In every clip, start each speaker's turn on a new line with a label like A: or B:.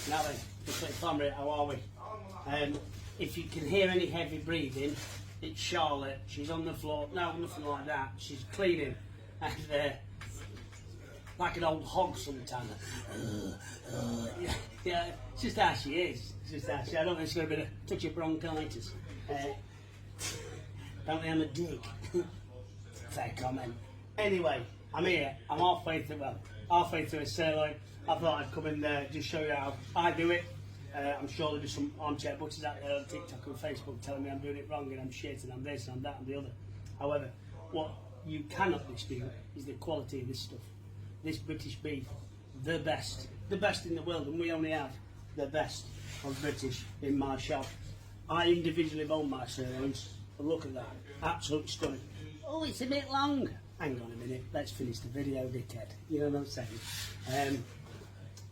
A: Now then, Little family, how are we? If you can hear any heavy breathing, it's Charlotte. She's on the floor. No, nothing like that. She's cleaning, and like an old hog sometimes. Yeah, it's just how she is. It's just how she. I don't think she's got a bit of touch of bronchitis. Apparently I'm a dick. Fair comment. Anyway, I'm here. I'm halfway through a sirloin. I thought I'd come and just show you how I do it. I'm sure there'll be some armchair butchers out there on TikTok and Facebook telling me I'm doing it wrong and I'm shit and I'm this and I'm that and the other. However, what you cannot dispute is the quality of this stuff. This British beef, the best in the world, and we only have the best of British in my shop. I individually own my sirloins, but look at that, absolutely stunning. Oh, it's a bit long. Hang on a minute, let's finish the video, dickhead. You know what I'm saying?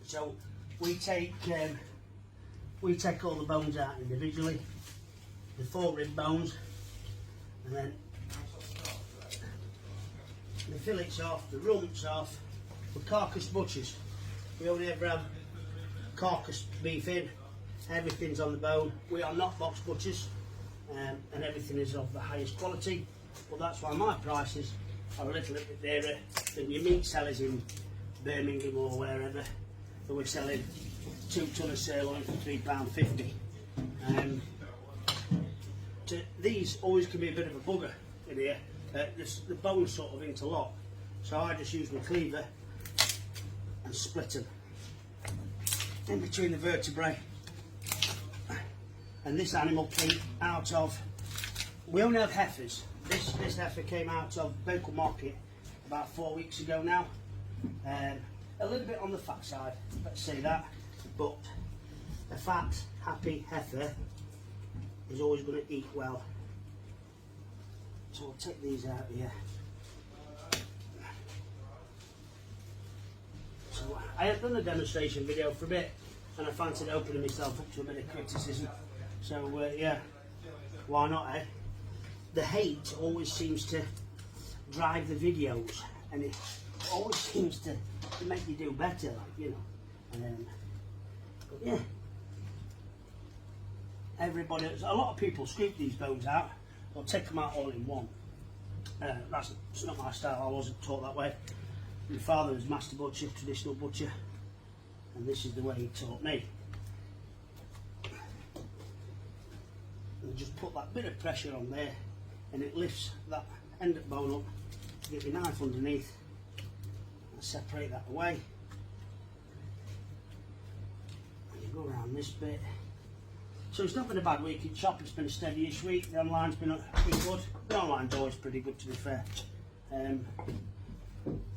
A: So we take all the bones out individually, the 4 rib bones, and then the fillets off, the rumps off. We're carcass butchers. We only ever have carcass beef in. Everything's on the bone. We are not box butchers, and everything is of the highest quality. Well, that's why my prices are a little bit dearer than your meat sellers in Birmingham or wherever, who are selling 2 ton of sirloin for £3.50. These always can be a bit of a bugger in here. The bones sort of interlock, so I just use my cleaver and split them in between the vertebrae. And this animal came out of, we only have heifers. This heifer came out of Baker Market about 4 weeks ago now. A little bit on the fat side, let's say that, but a fat, happy heifer is always going to eat well. So I'll take these out here. So I have done a demonstration video for a bit, and I fancied opening myself up to a bit of criticism. So yeah, why not, eh? The hate always seems to drive the videos, and it always seems to make you do better, like, you know. But yeah, everybody, a lot of people scoop these bones out. They'll take them out all in one. It's not my style. I wasn't taught that way. My father was master butcher, traditional butcher, and this is the way he taught me. And just put that bit of pressure on there, and it lifts that end of bone up. Get your knife underneath and separate that away. And you go around this bit. So it's not been a bad week in shop. It's been a steady-ish week. The online's been good. The online's always pretty good, to be fair.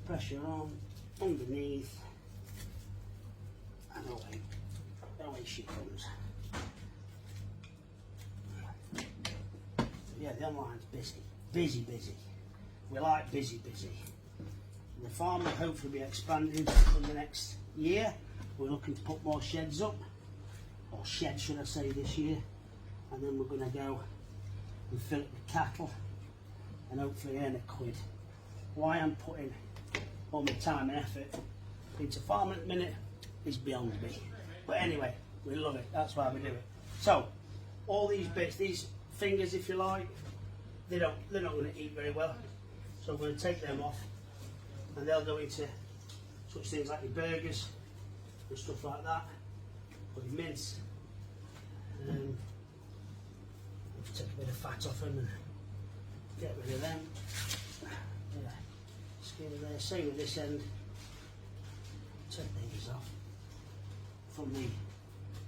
A: Pressure on, underneath, and away she comes. Yeah, the online's busy. We like busy. The farm will hopefully be expanding in the next year. We're looking to put more sheds up, or sheds should I say, this year, and then we're going to go and fill it with cattle and hopefully earn a quid. Why I'm putting all my time and effort into farming at the minute is beyond me. But anyway, we love it, that's why we do it. So, all these bits, these fingers if you like, they're not going to eat very well. So I'm going to take them off, and they'll go into such things like your burgers and stuff like that, or your mince. Take a bit of fat off them and get rid of them. Yeah. Skin there. Same with this end. Take these off. From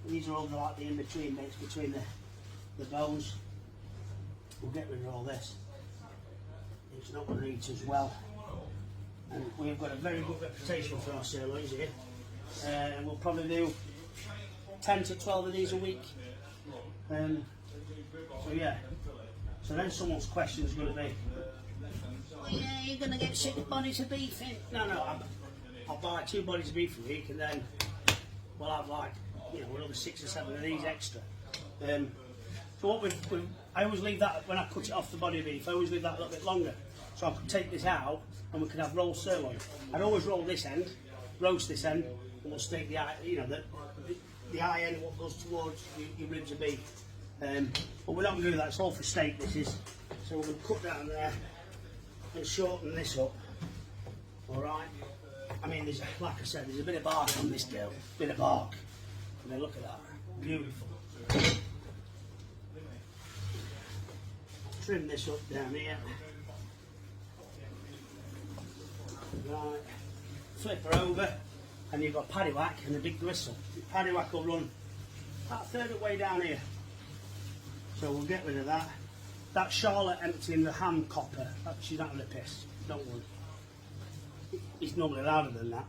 A: these are all like the in-between bits between the bones. We'll get rid of all this. It's not going to eat as well. And we've got a very good reputation for our sirloins here. And we'll probably do 10 to 12 of these a week. So yeah. So then someone's question is going to be, oh yeah, you're going to get 6 bodies of beef in. No, I'll buy 2 bodies of beef a week, and then we'll have like, you know, another 6 or 7 of these extra. So what I always leave that, when I cut it off the body of beef, I always leave that a little bit longer. So I could take this out and we could have rolled sirloin. I'd always roll this end, roast this end, and we'll steak the, you know, the high end, what goes towards your ribs of beef. But we're not going to do that, it's all for steak this is. So we're going to cut down there and shorten this up. Alright? I mean, there's, like I said, there's a bit of bark on this deal. Bit of bark. I mean, look at that. Beautiful. Trim this up down here. Right. Flip her over, and you've got paddy whack and a big gristle. The paddy whack will run about a third of the way down here. So we'll get rid of that. That's Charlotte emptying the ham copper. She's not going to piss. Don't worry. It's normally louder than that.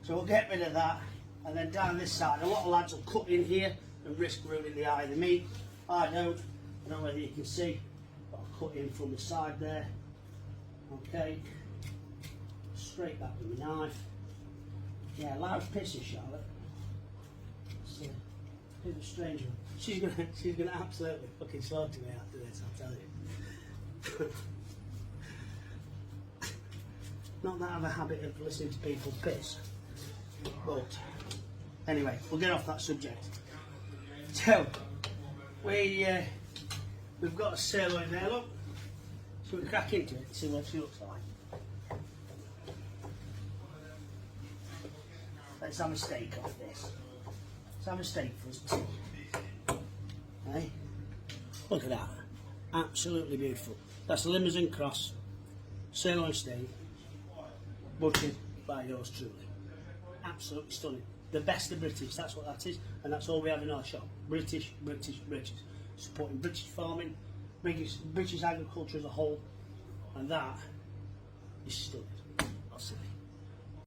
A: So we'll get rid of that, and then down this side, a lot of lads will cut in here and risk ruining the eye of the meat. I don't know whether you can see, but I'll cut in from the side there. Okay, straight back with my knife. Yeah, loud pissing, Charlotte. It's a bit of a strange one. She's gonna absolutely fucking slaughter me after this, I'll tell you. Not that I have a habit of listening to people piss, but anyway, we'll get off that subject. So we've got a sirloin there, look. So we crack into it and see what she looks like. Let's have a steak off this. Let's have a steak for us too. Hey, look at that. Absolutely beautiful. That's a limousine cross, sirloin steak, butchered by yours truly. Absolutely stunning. The best of British, that's what that is, and that's all we have in our shop. British, British, British. Supporting British farming, British agriculture as a whole, and that is stunning. I'll see you.